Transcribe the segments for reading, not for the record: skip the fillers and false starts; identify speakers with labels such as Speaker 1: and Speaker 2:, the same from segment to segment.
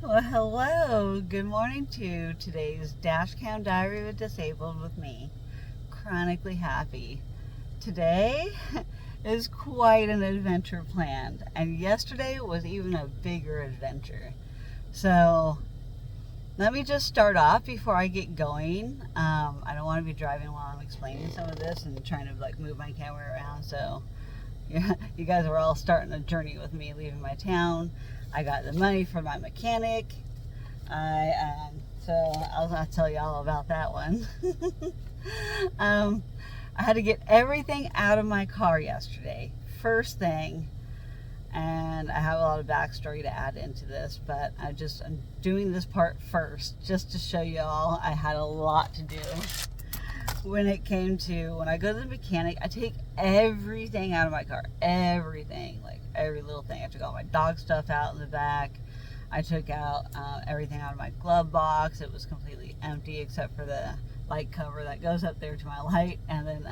Speaker 1: Well, hello. Good morning to today's Dashcam Diary with Disabled with me, chronically happy. Today is quite an adventure planned, and yesterday was even a bigger adventure. So let me just start off before I get going. I don't want to be driving while I'm explaining some of this and trying to move my camera around. So yeah, you guys are all starting a journey with me leaving my town. I got the money for my mechanic. So I'll tell you all about that one. I had to get everything out of my car yesterday, first thing, and I have a lot of backstory to add into this, but I'm doing this part first just to show you all I had a lot to do. When I go to the mechanic, I take everything out of my car, everything, like every little thing. I took all my dog stuff out in the back. I took out everything out of my glove box. It was completely empty except for the light cover that goes up there to my light, and then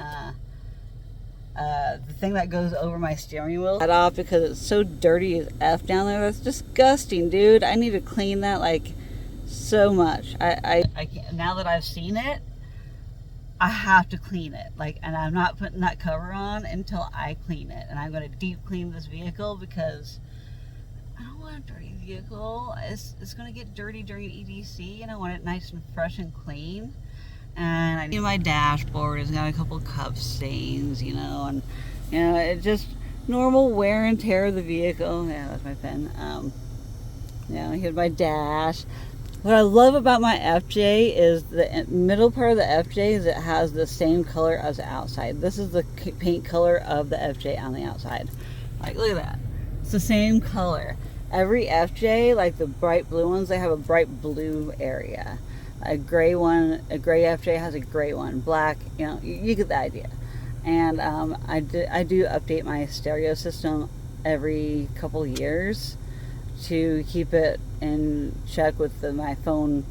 Speaker 1: the thing that goes over my steering wheel cut off because it's so dirty as F down there. That's disgusting, dude. I need to clean that like so much. I can't, now that I've seen it, I have to clean it, and I'm not putting that cover on until I clean it. And I'm going to deep clean this vehicle because I don't want a dirty vehicle. It's going to get dirty during EDC, and I want it nice and fresh and clean. And I need my dashboard. It's got a couple cup stains, and it's just normal wear and tear of the vehicle. Yeah, that's my pen. Here's my dash. What I love about my FJ is the middle part of the FJ is it has the same color as the outside. This is the paint color of the FJ on the outside. Like, look at that. It's the same color. Every FJ, like the bright blue ones, they have a bright blue area. A gray FJ has a gray one. Black, you get the idea. And I do update my stereo system every couple years to keep it in check with my phone.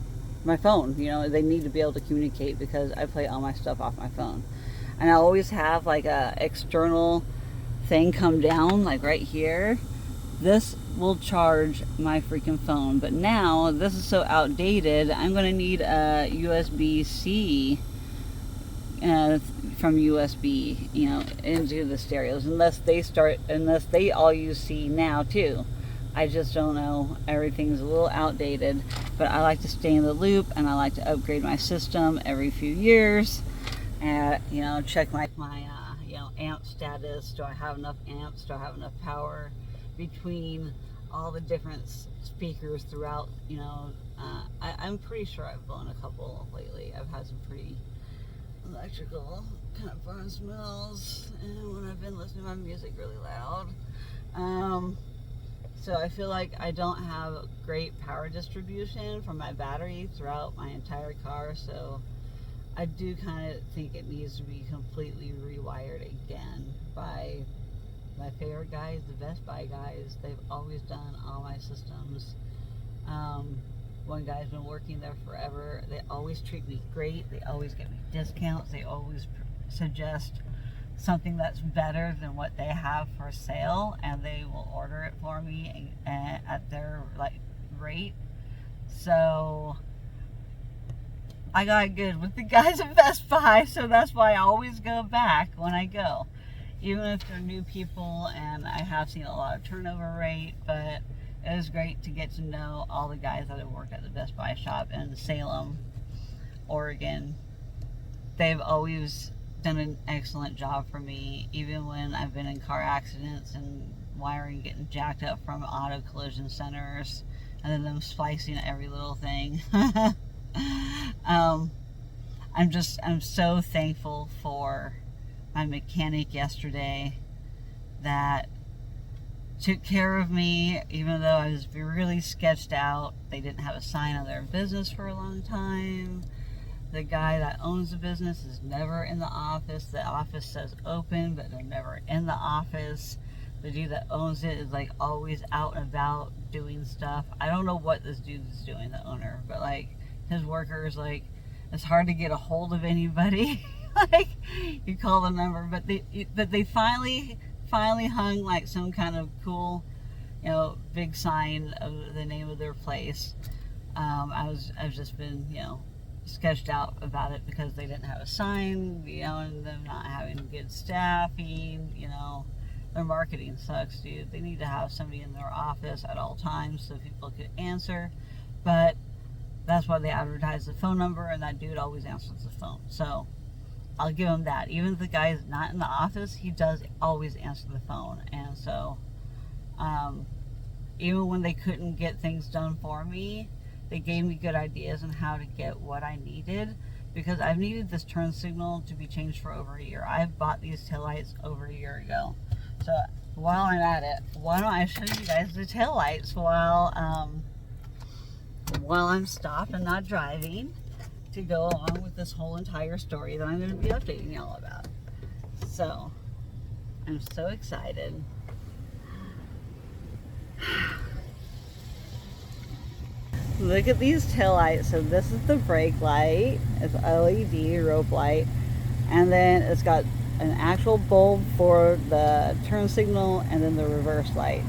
Speaker 1: They need to be able to communicate because I play all my stuff off my phone. And I always have like a external thing come down, like right here. This will charge my freaking phone. But now this is so outdated, I'm going to need a USB-C from USB, into the stereos, unless they all use C now too. I just don't know. Everything's a little outdated, but I like to stay in the loop, and I like to upgrade my system every few years. And check my amp status. Do I have enough amps? Do I have enough power between all the different speakers throughout? I'm pretty sure I've blown a couple lately. I've had some pretty electrical kind of burn smells, and when I've been listening to my music really loud. So I feel like I don't have great power distribution from my battery throughout my entire car, so I do kind of think it needs to be completely rewired again by my favorite guys, the Best Buy guys. They've always done all my systems. One guy's been working there forever. They always treat me great. They always give me discounts. They always suggest something that's better than what they have for sale, and they will order it for me at their rate. So I got good with the guys at Best Buy, so that's why I always go back when I go, even if they're new people. And I have seen a lot of turnover rate, but it was great to get to know all the guys that have worked at the Best Buy shop in Salem, Oregon. They've always done an excellent job for me, even when I've been in car accidents and wiring getting jacked up from auto collision centers, and then them splicing every little thing. I'm so thankful for my mechanic yesterday that took care of me, even though I was really sketched out. They didn't have a sign on their business for a long time. The guy that owns the business is never in the office. The office says open, but they're never in the office. The dude that owns it is always out and about doing stuff. I don't know what this dude is doing, the owner, but his workers, it's hard to get a hold of anybody. You call the number, but they finally hung some kind of cool you know, big sign of the name of their place. I've just been, you know, sketched out about it because they didn't have a sign, you know, and them not having good staffing, you know. Their marketing sucks, dude. They need to have somebody in their office at all times so people could answer. But that's why they advertise the phone number, and that dude always answers the phone. So I'll give him that. Even if the guy is not in the office, he does always answer the phone. And so, even when they couldn't get things done for me, they gave me good ideas on how to get what I needed, because I've needed this turn signal to be changed for over a year. I bought these taillights over a year ago. So while I'm at it, why don't I show you guys the taillights while I'm stopped and not driving, to go along with this whole entire story that I'm going to be updating y'all about. So I'm so excited. Look at these taillights. So this is the brake light. It's LED rope light, and then it's got an actual bulb for the turn signal, and then the reverse light.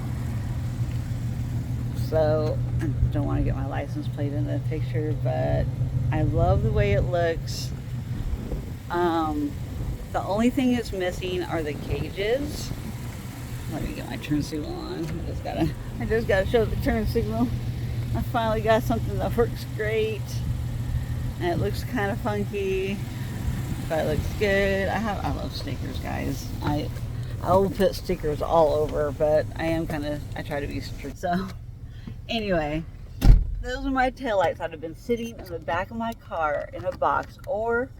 Speaker 1: So I don't want to get my license plate in the picture, but I love the way it looks. The only thing it's missing are the cages. Let me get my turn signal on. I just gotta show the turn signal. I finally got something that works great, and it looks kind of funky, but it looks good. I love stickers, guys. I will put stickers all over, but I try to be strict. So anyway, those are my taillights that have been sitting in the back of my car in a box, or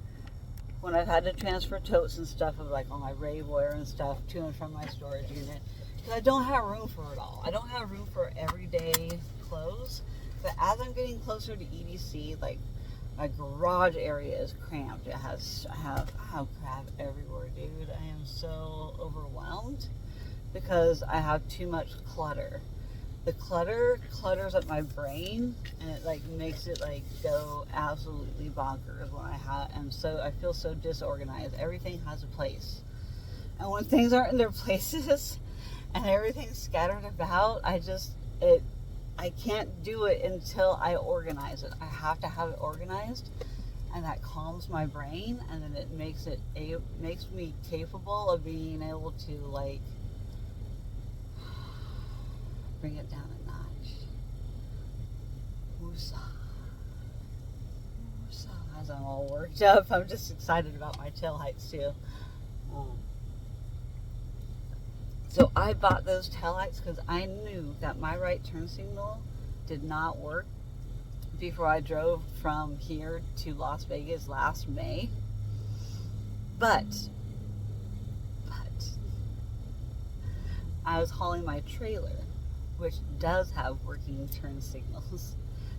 Speaker 1: when I've had to transfer totes and stuff of like all my rave wear and stuff to and from my storage unit, because I don't have room for it all. I don't have room for everyday clothes. But as I'm getting closer to EDC, like, my garage area is cramped. I have crap everywhere, dude. I am so overwhelmed because I have too much clutter. The clutter clutters up my brain, and it like makes it like go absolutely bonkers when I feel so disorganized. Everything has a place, and when things aren't in their places and everything's scattered about, I can't do it until I organize it. I have to have it organized, and that calms my brain, and then it makes me capable of being able to like bring it down a notch. Woosah. Woosah. As I'm all worked up, I'm just excited about my taillights too. So I bought those taillights because I knew that my right turn signal did not work before I drove from here to Las Vegas last May. But I was hauling my trailer, which does have working turn signals.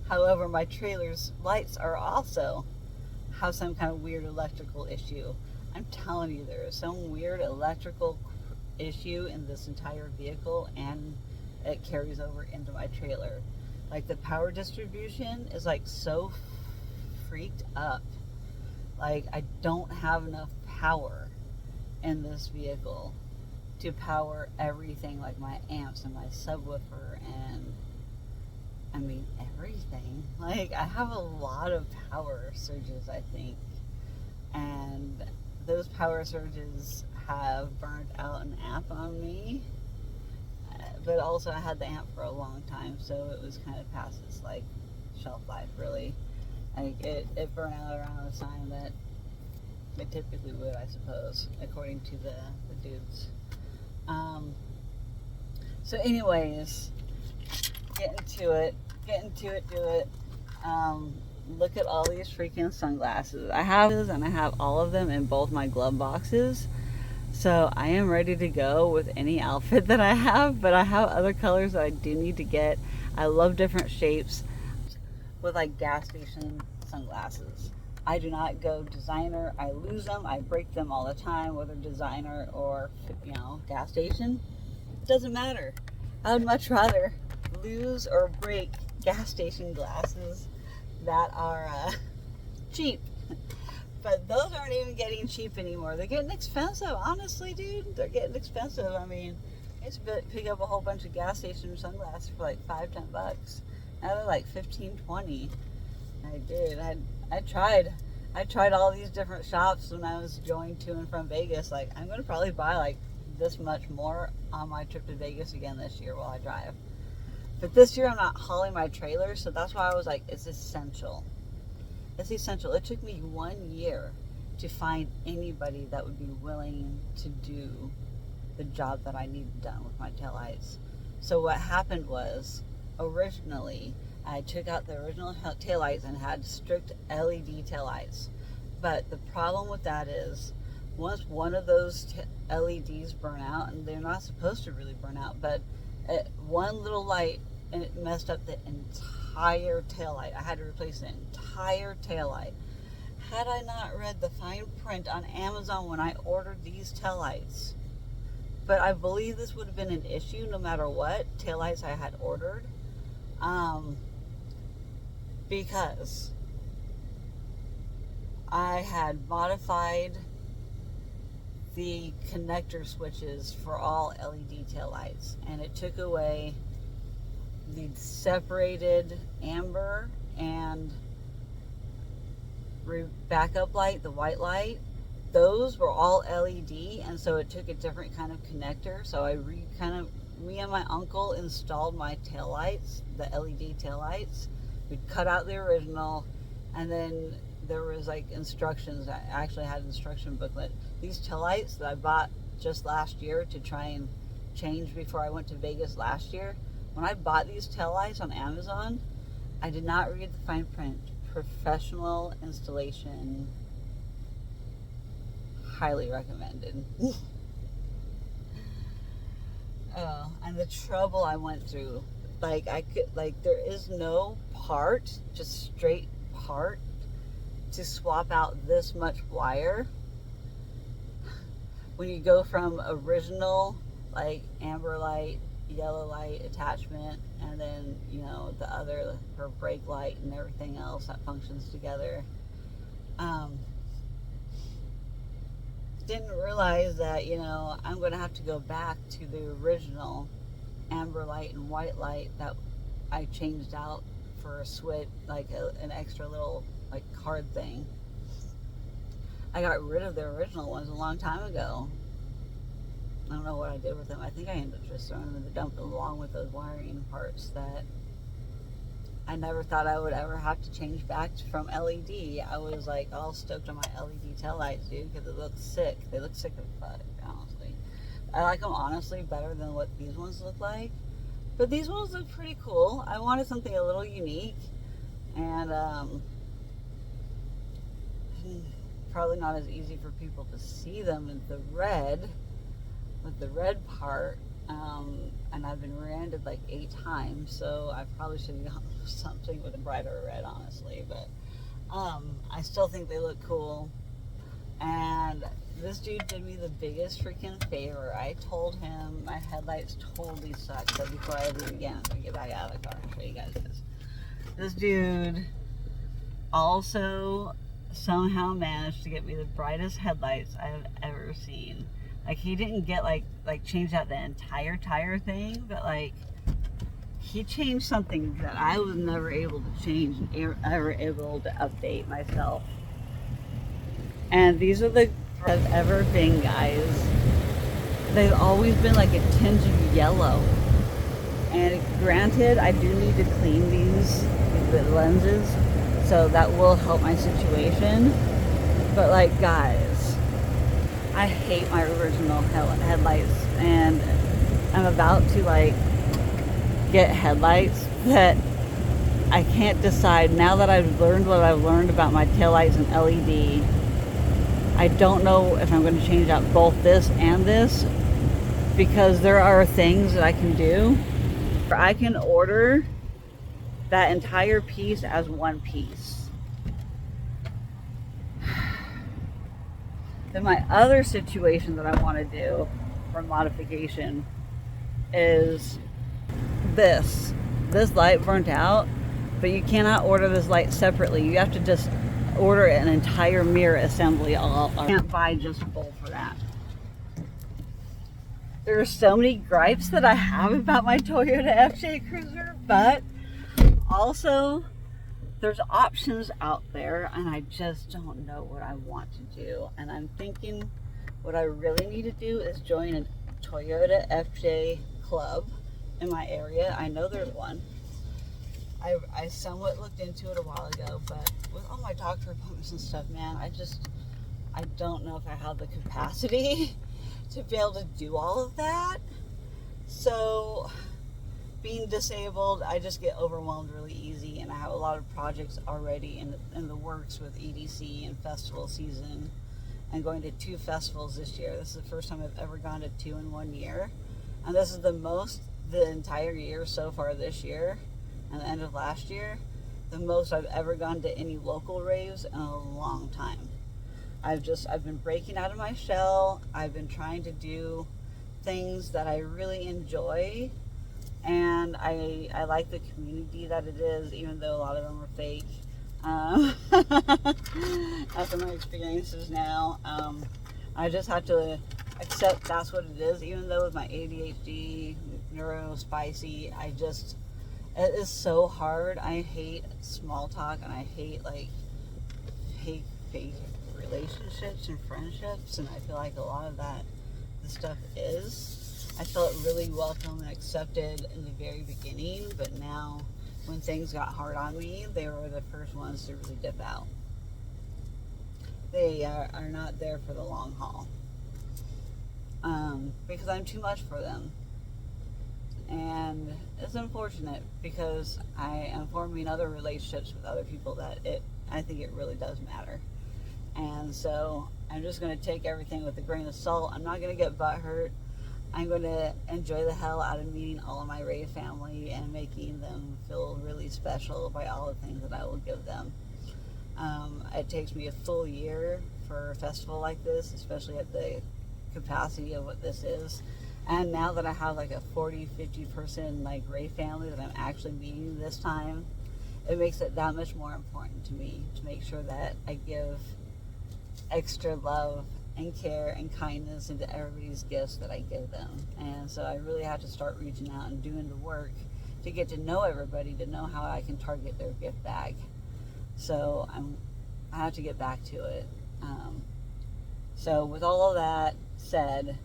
Speaker 1: However, my trailer's lights have some kind of weird electrical issue. I'm telling you, there is some weird electrical issue in this entire vehicle, and it carries over into my trailer. Like, the power distribution is like so freaked up. Like, I don't have enough power in this vehicle to power everything, like my amps and my subwoofer and everything. Like, I have a lot of power surges, I think, and those power surges have burned out an amp on me, but also I had the amp for a long time, so it was kind of past its like shelf life, really. Like, it burned out around the time that it typically would, I suppose, according to the dudes. So anyways, get into it, do it. Look at all these freaking sunglasses. I have those, and I have all of them in both my glove boxes. So I am ready to go with any outfit that I have, but I have other colors that I do need to get. I love different shapes with like gas station sunglasses. I do not go designer. I lose them. I break them all the time, whether designer or, gas station. It doesn't matter. I would much rather lose or break gas station glasses that are cheap. But those aren't even getting cheap anymore. They're getting expensive, honestly, dude. They're getting expensive. I mean, I used to pick up a whole bunch of gas station sunglasses for like $5-10. Now they're like 15-20. I did. I tried all these different shops when I was going to and from Vegas. Like, I'm going to probably buy like this much more on my trip to Vegas again this year while I drive. But this year I'm not hauling my trailer, so that's why I was like, it's essential. It's essential. It took me 1 year to find anybody that would be willing to do the job that I needed done with my taillights. So what happened was, originally, I took out the original taillights and had strict LED taillights. But the problem with that is, once one of those LEDs burn out, and they're not supposed to really burn out, but one little light, and it messed up the entire taillight. I had to replace the entire taillight. Had I not read the fine print on Amazon when I ordered these taillights, but I believe this would have been an issue no matter what taillights I had ordered, because I had modified the connector switches for all LED taillights, and it took away the separated amber and backup light, the white light. Those were all LED, and so it took a different kind of connector. So me and my uncle installed my taillights, the LED taillights. We cut out the original, and then there was like instructions. I actually had an instruction booklet. These taillights that I bought just last year to try and change before I went to Vegas last year. When I bought these taillights on Amazon, I did not read the fine print. Professional installation, highly recommended. Oh, and the trouble I went through. There is no part, just straight part, to swap out this much wire. When you go from original, like amber light, yellow light attachment, and then, you know, the other for brake light and everything else that functions together. Didn't realize that, you know, I'm going to have to go back to the original amber light and white light that I changed out for a switch, like an extra little like card thing. I got rid of the original ones a long time ago. I don't know what I did with them. I think I ended up just throwing them in the dump along with those wiring parts that I never thought I would ever have to change back from LED. I was like all stoked on my LED taillights, dude, because it looks sick. They look sick as fuck, honestly. I like them honestly better than what these ones look like. But these ones look pretty cool. I wanted something a little unique, and probably not as easy for people to see them in the red, with the red part. And I've been rear-ended like 8 times, so I probably should have gone with something with a brighter red, honestly. But I still think they look cool. And this dude did me the biggest freaking favor. I told him my headlights totally suck. So before I leave again, I'm gonna get back out of the car and show you guys this. This dude also somehow managed to get me the brightest headlights I have ever seen. Like, he didn't get like change out the entire tire thing, but like he changed something that I was never able to change, ever able to update myself. And these are the have ever been, guys. They've always been like a tinge of yellow. And granted, I do need to clean the lenses, so that will help my situation. But like, guys, I hate my original headlights, and I'm about to like get headlights that I can't decide. Now that I've learned what I've learned about my taillights and LED, I don't know if I'm going to change out both this and this, because there are things that I can do. I can order that entire piece as one piece. Then my other situation that I want to do for modification is this. This light burnt out, but you cannot order this light separately. You have to just order an entire mirror assembly all. I can't buy just a bowl for that. There are so many gripes that I have about my Toyota FJ Cruiser, but also there's options out there and I just don't know what I want to do. And I'm thinking what I really need to do is join a Toyota FJ club in my area. I know there's one. I somewhat looked into it a while ago, but with all my doctor appointments and stuff, man, I don't know if I have the capacity to be able to do all of that. So being disabled, I just get overwhelmed really easy, and I have a lot of projects already in the works with EDC and festival season. I'm going to 2 festivals this year. This is the first time I've ever gone to 2 in 1 year, and this is the most the entire year so far this year and the end of last year, the most I've ever gone to any local raves in a long time. I've been breaking out of my shell. I've been trying to do things that I really enjoy, and I like the community that it is, even though a lot of them are fake. After my experiences now, I just have to accept that's what it is, even though with my ADHD, neuro, spicy, it is so hard. I hate small talk, and I hate fake relationships and friendships, and I feel like a lot of that, the stuff is. I felt really welcome and accepted in the very beginning, but now when things got hard on me, they were the first ones to really dip out. They are not there for the long haul, because I'm too much for them. And it's unfortunate because I am forming other relationships with other people that I think it really does matter. And so I'm just going to take everything with a grain of salt. I'm not going to get butthurt. I'm going to enjoy the hell out of meeting all of my rave family and making them feel really special by all the things that I will give them. It takes me a full year for a festival like this, especially at the capacity of what this is. And now that I have like a 40-50 person like rave family that I'm actually meeting this time, it makes it that much more important to me to make sure that I give extra love and care and kindness into everybody's gifts that I give them. And so I really have to start reaching out and doing the work to get to know everybody, to know how I can target their gift bag. So I have to get back to it. So with all of that said,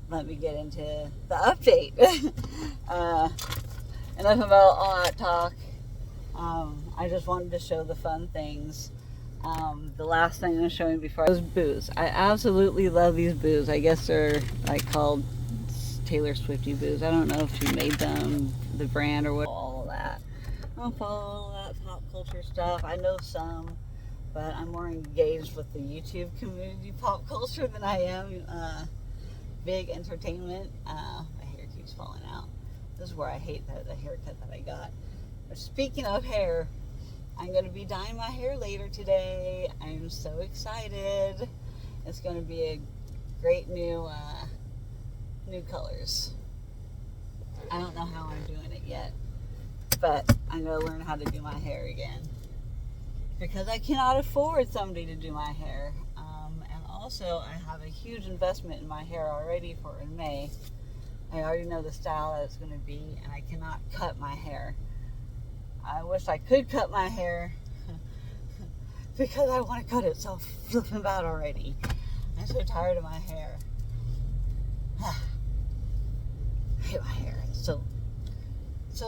Speaker 1: let me get into the update. Enough about all that talk. I just wanted to show the fun things. The last thing I was showing before was booze. I absolutely love these booze. I guess they're like called Taylor Swifty booze. I don't know if she made them, the brand or what. All of that. I don't follow all that pop culture stuff. I know some, but I'm more engaged with the YouTube community pop culture than I am big entertainment. My hair keeps falling out. This is where I hate the haircut that I got. But speaking of hair, I'm going to be dyeing my hair later today. I'm so excited. It's going to be a great new colors. I don't know how I'm doing it yet, but I'm going to learn how to do my hair again because I cannot afford somebody to do my hair. And also, I have a huge investment in my hair already for in May. I already know the style that it's going to be, and I cannot cut my hair. I wish I could cut my hair because I want to cut it so flipping bad already. I'm so tired of my hair. I hate my hair. It's so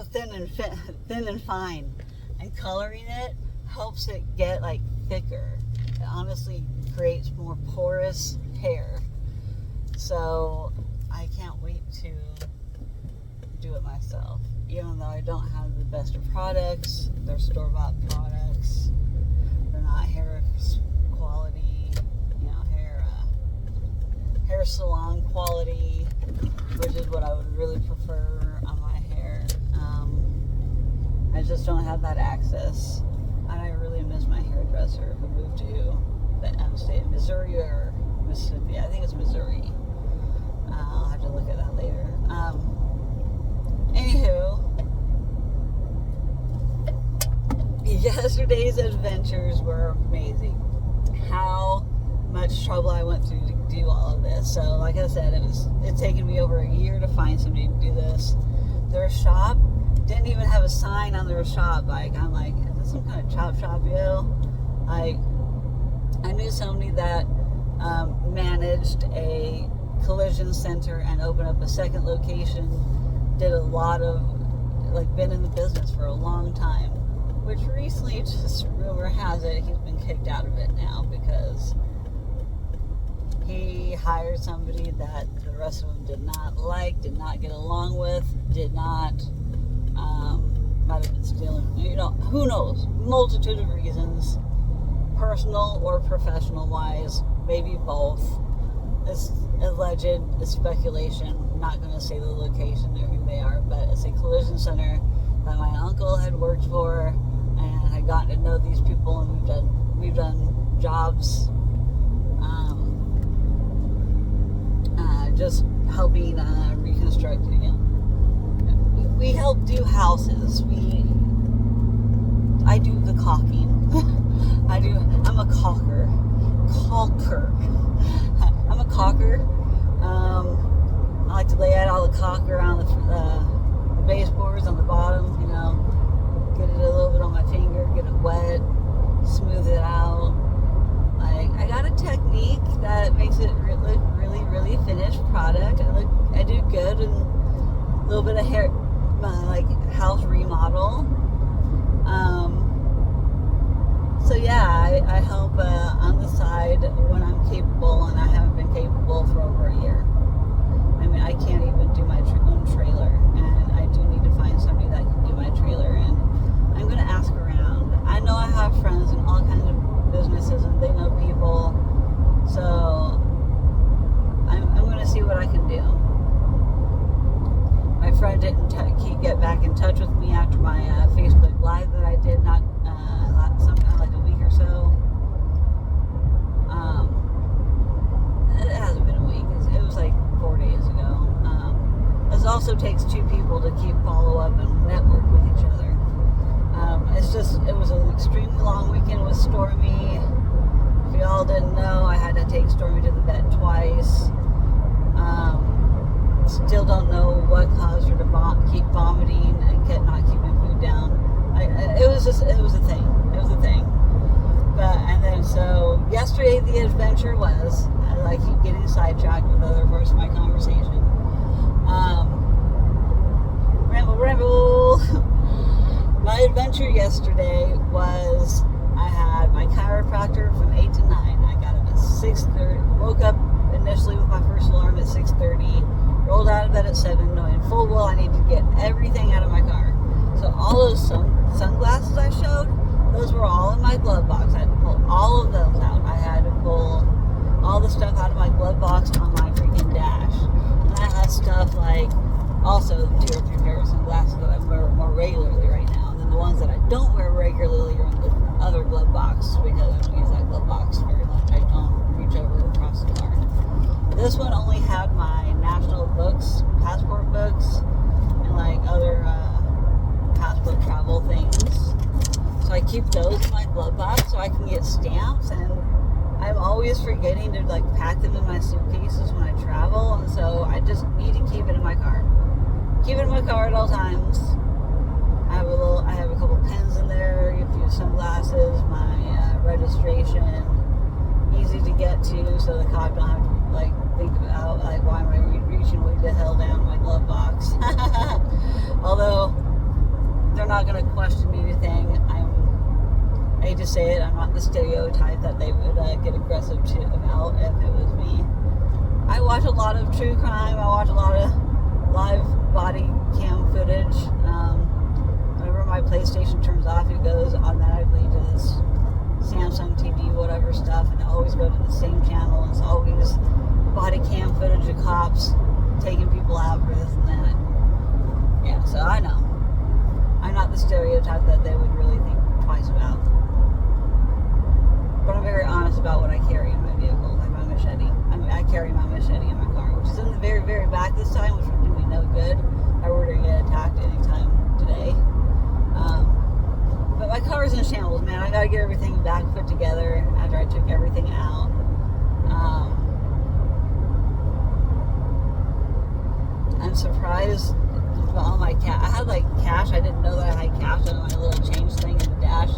Speaker 1: thin and fine. And coloring it helps it get like thicker. It honestly creates more porous hair. So I can't wait to do it myself. Even though I don't have the best of products, they're store-bought products. They're not hair quality, hair salon quality, which is what I would really prefer on my hair. I just don't have that access. And I really miss my hairdresser who moved to the state of Missouri or Mississippi. I think it's Missouri. I'll have to look at that later. Anywho, yesterday's adventures were amazing. How much trouble I went through to do all of this. So like I said, it's taken me over a year to find somebody to do this. Their shop didn't even have a sign on their shop. Like, I'm like, is this some kind of chop shop, yo? Like, I knew somebody that managed a collision center and opened up a second location, did a lot of, like, been in the business for a long time, which recently, just rumor has it, he's been kicked out of it now because he hired somebody that the rest of them did not like, did not get along with, might have been stealing, who knows, multitude of reasons, personal or professional wise, maybe both. It's alleged, it's speculation. I'm not going to say the location or who they are, but it's a collision center that my uncle had worked for, and had gotten to know these people, and we've done jobs, just helping reconstruct it again. We help do houses. I do the caulking. I'm a caulker. I'm a caulker. I like to lay out all the caulk around the baseboards on the bottom, get it a little bit on my finger, get it wet, smooth it out. Like, I got a technique that makes it look really, really finished product. I do good, and a little bit of hair, like house remodel. So yeah, I help on the side when I'm capable, and I haven't been capable for over a year. I mean, I can't even do my own trailer, and I do need to find somebody that can do my trailer, and I'm going to ask around. I know I have friends in all kinds of businesses, and they know people, so I'm going to see what I can do. My friend didn't get back in touch with me after my Facebook Live that I did sometime like a week or so. It hasn't been a week. It was like 4 days ago. It also takes two people to keep follow up and network with each other. It was an extremely long weekend with Stormy. If y'all didn't know, I had to take Stormy to the vet twice. Still don't know what caused her to keep vomiting and not keeping food down. It was a thing. So yesterday the adventure was, I keep getting sidetracked with other parts of my conversation. Ramble. My adventure yesterday was, I had my chiropractor from 8 to 9. I got up at 6:30, woke up initially with my first alarm at 6:30, rolled out of bed at 7, knowing full well I need to get everything out of my car. So all those sunglasses I showed, those were all in my glove box. I had to pull all of those out. I had to pull all the stuff out of my glove box on my freaking dash. And I had stuff like, also 2 or 3 pairs of sunglasses that I wear more regularly right now. And then the ones that I don't wear regularly are in the other glove box, because I don't use that glove box very much. I don't reach over across the car. This one only had my national books, passport books, and like other passport travel things. So I keep those in my glove box so I can get stamps, and I'm always forgetting to like pack them in my suitcases when I travel, and so I just need to keep it in my car. Keep it in my car at all times. I have a couple pens in there, a few sunglasses, my registration, easy to get to, so the cop don't have to like think about like why am I reaching way the hell down my glove box. Although they're not going to question anything. I hate to say it, I'm not the stereotype that they would get aggressive about if it was me. I watch a lot of true crime. I watch a lot of live body cam footage. Whenever my PlayStation turns off, it goes automatically to this Samsung TV, whatever stuff, and I always go to the same channel. It's always body cam footage of cops taking people out for this and that. Yeah, so I know. I'm not the stereotype that they would really think twice about. But I'm very honest about what I carry in my vehicle, like my machete. I carry my machete in my car, which is in the very, very back this time, which would do me no good. I were to get attacked anytime today. But my car is in shambles, man. I gotta get everything back put together after I took everything out. I'm surprised all my cash. I had like cash. I didn't know that I had cash on my little change thing in the dash.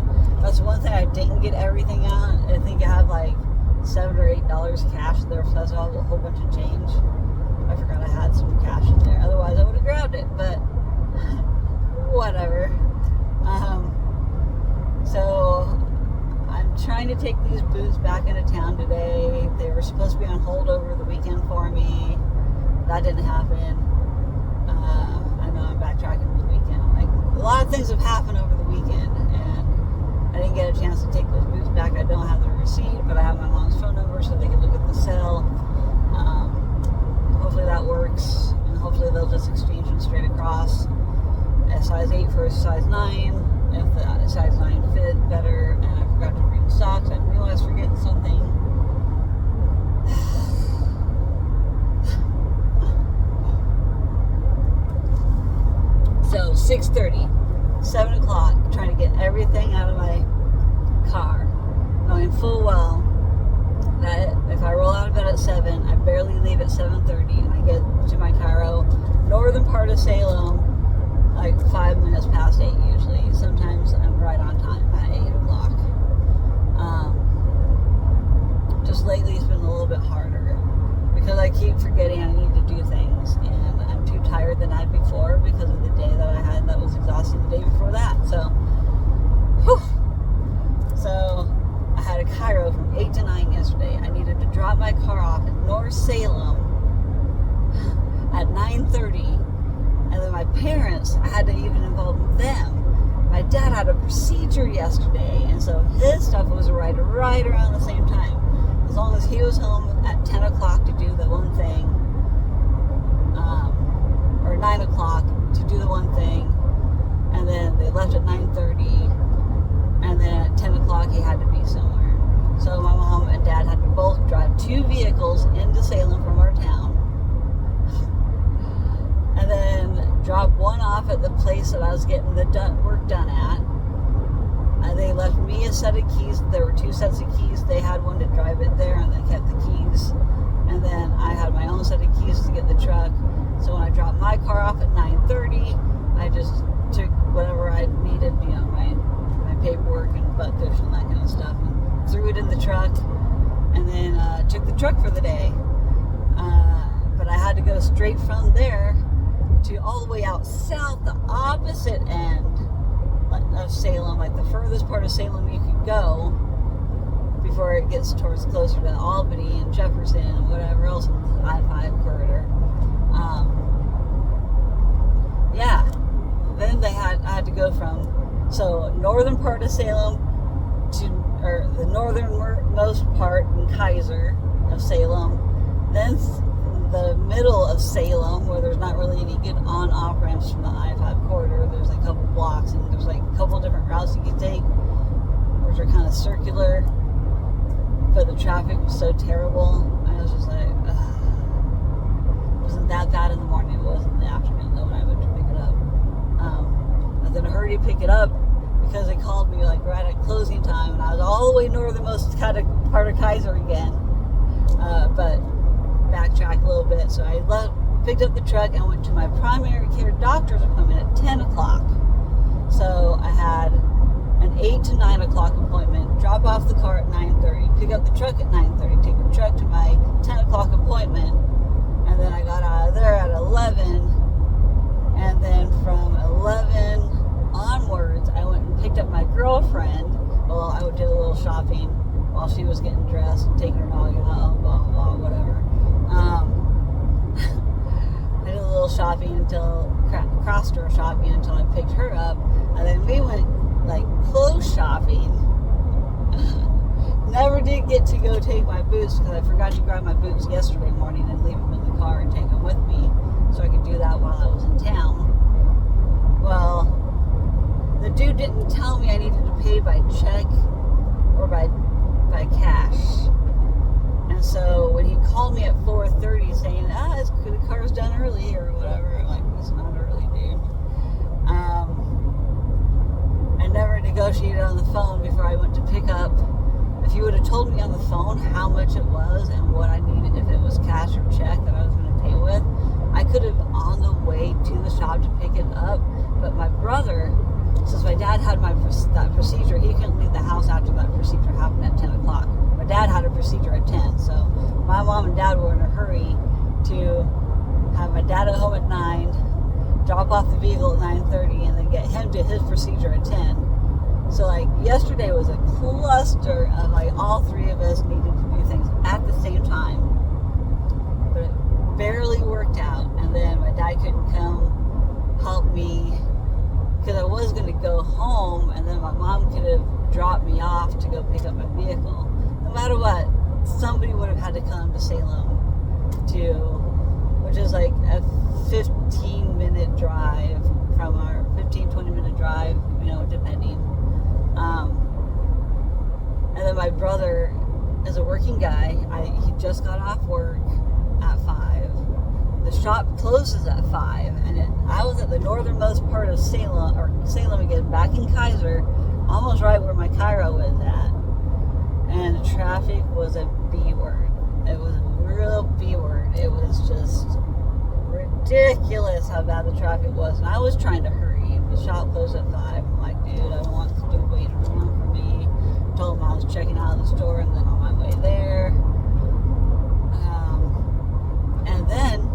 Speaker 1: That's one thing I didn't get everything out. I think I had like $7 or $8 cash there, so that's all a whole bunch of change. I forgot I had some cash in there. Otherwise, I would have grabbed it. But whatever. So I'm trying to take these boots back into town today. They were supposed to be on hold over the weekend for me. That didn't happen. I know I'm backtracking for the weekend. Like, a lot of things have happened over the weekend, and I didn't get a chance to take those boots back. I don't have the receipt, but I have my mom's phone number so they can look at the sale. Hopefully that works, and hopefully they'll just exchange them straight across. A size 8 for a size 9. If the size 9 fit better, and I forgot to bring socks. I knew I was forgetting something. So 6:30, 7 o'clock, trying to get everything out of my car, knowing full well that if I roll out of bed at 7, I barely leave at 7:30, and I get to my Cairo, northern part of Salem, like 5 minutes past 8 usually. Sometimes I'm right on time at 8 o'clock. Just lately it's been a little bit harder because I keep forgetting I need to do things, and I'm too tired the night before because of the day that I had that was exhausting the day before that. So, whew. So I had a Cairo from 8 to 9 yesterday. I needed to drop my car off in North Salem at 9:30. And then my parents, I had to even involve them. My dad had a procedure yesterday, and so his stuff was right around the same time. As long as he was home at 10 o'clock to do the one thing, or 9 o'clock to do the one thing, and then they left at 9:30, and then at 10 o'clock he had to be somewhere. So my mom and dad had to both drive 2 vehicles into Salem from our town, and then drop one off at the place that I was getting the work done at. And they left me a set of keys. There were 2 sets of keys. They had one to drive it there, and they kept the keys. And then I had my own set of keys to get the truck. So when I dropped my car off at 9:30, I just took whatever I needed, you know, my paperwork and butt cushion, that kind of stuff, and threw it in the truck, and then took the truck for the day. But I had to go straight from there to all the way out south, the opposite end of Salem, like the furthest part of Salem you could go before it gets towards closer to Albany and Jefferson and whatever else in the I-5 corridor. Yeah, then I had to go from northern part of Salem or the northernmost part in Kaiser of Salem, then the middle of Salem, where there's not really any good on-off ramps from the I-5 corridor. There's like a couple blocks, and there's like a couple different routes you can take, which are kind of circular, but the traffic was so terrible. I was just like, ugh. It wasn't that bad in the morning. It was in the afternoon though when I went to pick it up. I was in a hurry to pick it up because they called me like right at closing time, and I was all the way northernmost kind of part of Kaiser again. But backtrack a little bit. So I picked up the truck and went to my primary care doctor's appointment at 10 o'clock. So I had an 8 to 9 o'clock appointment, drop off the car at 9:30, pick up the truck at 9:30, take the truck to my 10 o'clock appointment, and then I got out of there at 11, and then from 11 onwards, I went and picked up my girlfriend. Well, I did a little shopping while she was getting dressed and taking her dog out, blah, blah, blah, whatever. I did a little shopping until, cross-store shopping until I picked her up, and then we went like clothes shopping. Never did get to go take my boots because I forgot to grab my boots yesterday morning and leave them in the car and take them with me so I could do that while I was in town. Well, the dude didn't tell me I needed to pay by check or by cash. And so when he called me at 4:30 saying, the car's done early or whatever, I'm like, it's not early, dude. I never negotiated on the phone before I went to pick up. If you would have told me on the phone how much it was and what I needed, if it was cash or check that I was going to okay with. I could have on the way to the shop to pick it up, but my brother, since my dad had that procedure, he couldn't leave the house after that procedure happened at 10 o'clock. My dad had a procedure at 10, so my mom and dad were in a hurry to have my dad at home at 9, drop off the vehicle at 9:30, and then get him to his procedure at 10. So like yesterday was a cluster of like all three of us needed to do things at the same time, but it barely worked out. And then my dad couldn't come help me because I was going to go home, and then my mom could have dropped me off to go pick up my vehicle. No matter what, somebody would have had to come to Salem which is like a 15-minute drive from our 20-minute drive, depending. And then my brother is a working guy. He just got off work at 5. The shop closes at 5, and I was at the northernmost part of Salem again, back in Kaiser, almost right where my Cairo was at. And the traffic was a B word. It was a real B word. It was just ridiculous how bad the traffic was, and I was trying to hurry. The shop closed at 5. I'm like, dude, I don't want to wait around for me. Told him I was checking out of the store and then on my way there. And then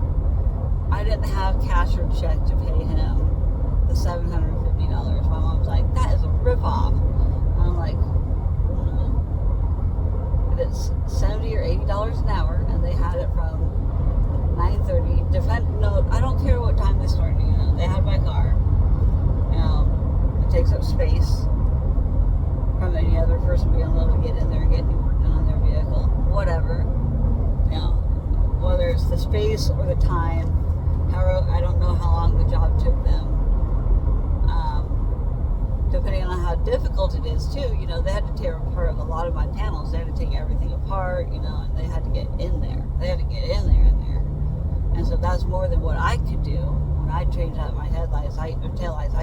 Speaker 1: I didn't have cash or check to pay him the $750. My mom's like, that is a ripoff. And I'm like, no. But it's $70 or $80 an hour, and they had it from 9:30. No, I don't care what time they started. They had my car. It takes up space from any other person being able to get in there and get any work done on their vehicle. Whatever. Whether it's the space or the time, I don't know how long the job took them. Depending on how difficult it is too, they had to tear apart a lot of my panels. They had to take everything apart, and they had to get in there. They had to get in there. And so that's more than what I could do. When I changed out my taillights, I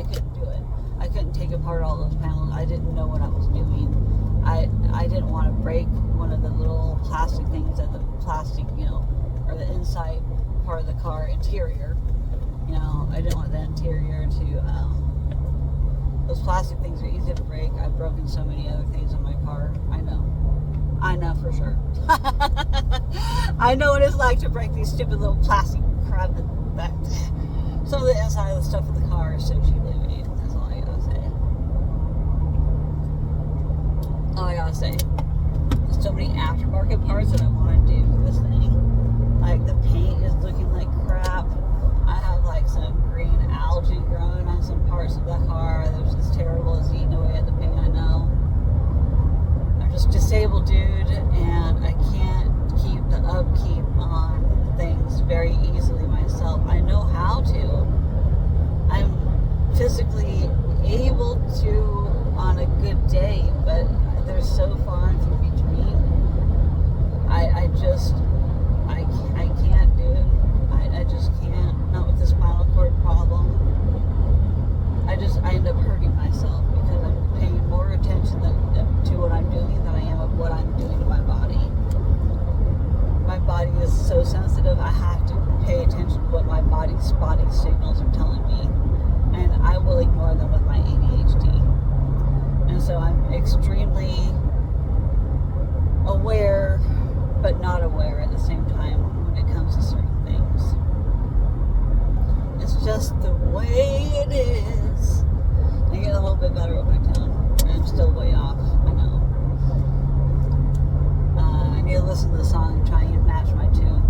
Speaker 1: couldn't do it. I couldn't take apart all those panels. I didn't know what I was doing. I didn't want to break one of the little plastic things at the plastic, or the inside part of the car interior. I didn't want the interior to, those plastic things are easy to break. I've broken so many other things in my car. I know for sure. I know what it's like to break these stupid little plastic crap that some of the inside of the stuff in the car is so cheaply made. That's all I gotta say. There's so many aftermarket parts that I want to do for this thing. Like the paint is looking like crap. I have like some green algae growing on some parts of the car. That's just terrible. It's eating away at the paint. I know. I'm just disabled, dude, and I can't keep the upkeep on things very easily myself. I know how to. I'm physically able to on a good day, but they're so far and few between. I can't do it. I just can't. Not with the spinal cord problem. I end up hurting myself because I'm paying more attention to what I'm doing than I am of what I'm doing to my body. My body is so sensitive. I have to pay attention to what my body's body signals are telling me, and I will ignore them with my ADHD. And so I'm extremely aware, but not aware at the same time when it comes to certain things. It's just the way it is. I get a little bit better with my tone. I'm still way off, I know. I need to listen to the song and try and match my tune.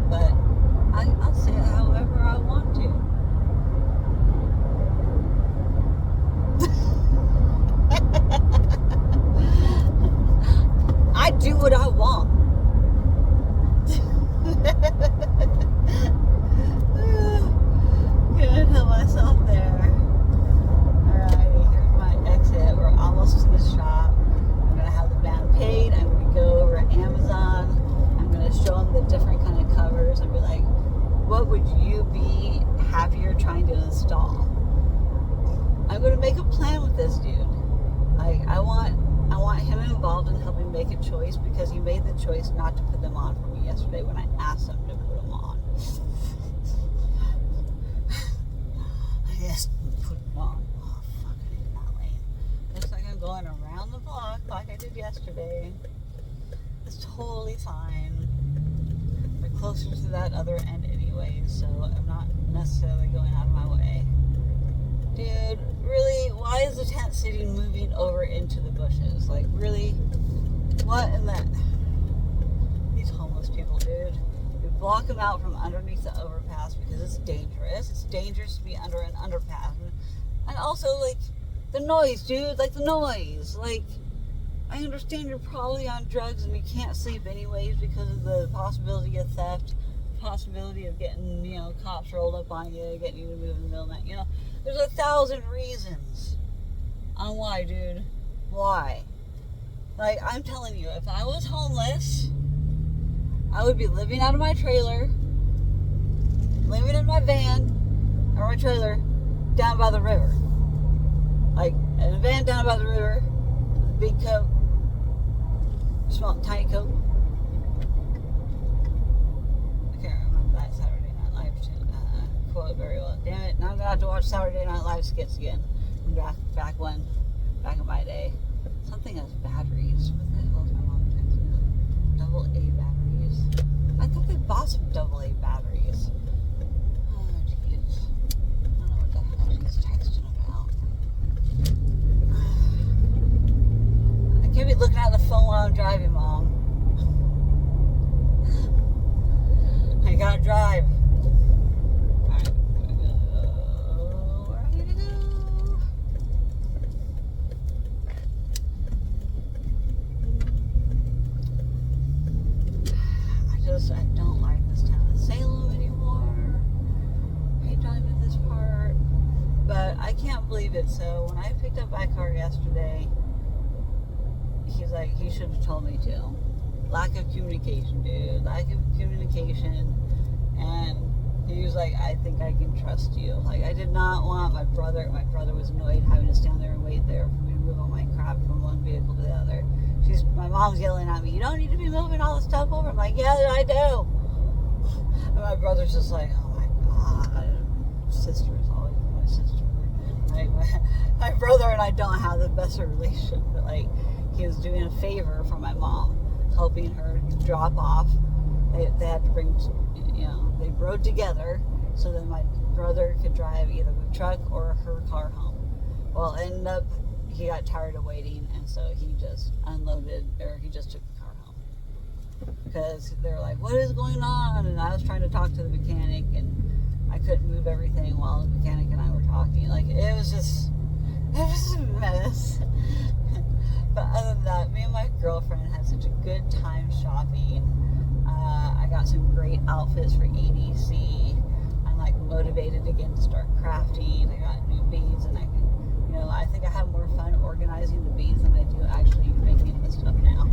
Speaker 1: But I'll say it however I want to. I do what I want. Couldn't help myself there. Alrighty, here's my exit. We're almost to the shop. I'm gonna have the band paid. I'm gonna go over to Amazon. I'm gonna show them the different kind of covers and be like, what would you be happier trying to install? I'm gonna make a plan with this dude. Like I I want him involved in helping make a choice because he made the choice not to put them on for me yesterday when I asked him to put them on. Yes, put them on. Oh, fuck, I did not lane. Looks like I'm going around the block like I did yesterday. It's totally fine. We're closer to that other end anyway, so I'm not necessarily going out of my way. Dude, really, why is the tent city moving over into the bushes? Like, really? What in that? These homeless people, dude. We block them out from underneath the overpass because it's dangerous. It's dangerous to be under an underpass. And also, like, the noise, dude. Like, the noise. Like, I understand you're probably on drugs and you can't sleep anyways because of the possibility of theft, possibility of getting, you know, cops rolled up on you, getting you to move in the middle of the night. You know, there's 1,000 reasons on why, dude. Why? Like, I'm telling you, if I was homeless, I would be living out of my trailer, living in my van, or my trailer, down by the river. Like, in a van down by the river, with a big coat, small, tiny coat. I can't remember that Saturday Night Live quote very well. Damn it, now I'm gonna have to watch Saturday Night Live skits again. Back in my day. Something has batteries. What the hell is my mom texting me? AA batteries. I thought they bought some AA batteries. Oh, jeez. I don't know what the hell she's texting about. I can't be looking at the phone while I'm driving, Mom. I gotta drive. Alright, where are we gonna go? I don't like this town of Salem anymore. I hate driving this part. But I can't believe it. So when I picked up my car yesterday, he's like, he should have told me to. Lack of communication, dude. Lack of communication. And he was like, I think I can trust you. Like, I did not want my brother was annoyed having to stand there and wait there for me to move all my crap from one vehicle to the other. My mom's yelling at me, you don't need to be moving all the stuff over. I'm like, yeah, I do. And my brother's just like, oh my God. Sister is always my sister. Like, my brother and I don't have the best relationship, but like, he was doing a favor for my mom, helping her drop off. They had to bring, you know, they rode together so that my brother could drive either the truck or her car home. Well, ended up, he got tired of waiting, and so he just unloaded, or he just took the car home. Because they were like, what is going on? And I was trying to talk to the mechanic, and I couldn't move everything while the mechanic and I were talking. Like, it was a mess. But other than that, me and my girlfriend had such a good time shopping. I got some great outfits for EDC. I'm like motivated again to start crafting. I got new beads, and I think I have more fun organizing the beads than I do actually making the stuff now.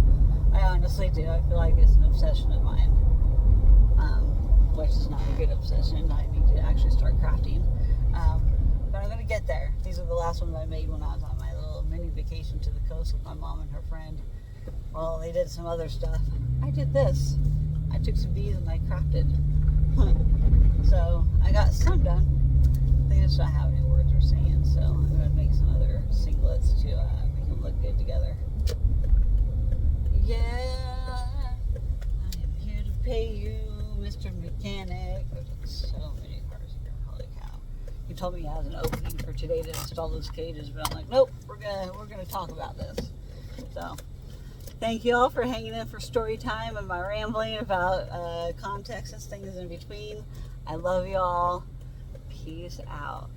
Speaker 1: I honestly do. I feel like it's an obsession of mine, which is not a good obsession. I need to actually start crafting. But I'm going to get there. These are the last ones I made when I was on my little mini vacation to the coast with my mom and her friend. Well, they did some other stuff. I did this. I took some beads and I crafted. So I got some done. They just don't have any words or saying, so I'm going to make some other singlets to make them look good together. Yeah, I am here to pay you, Mr. Mechanic. There's so many cars here, holy cow. He told me he has an opening for today to install those cages, but I'm like, nope, we're gonna talk about this. So, thank you all for hanging in for story time and my rambling about context and things in between. I love you all. Peace out.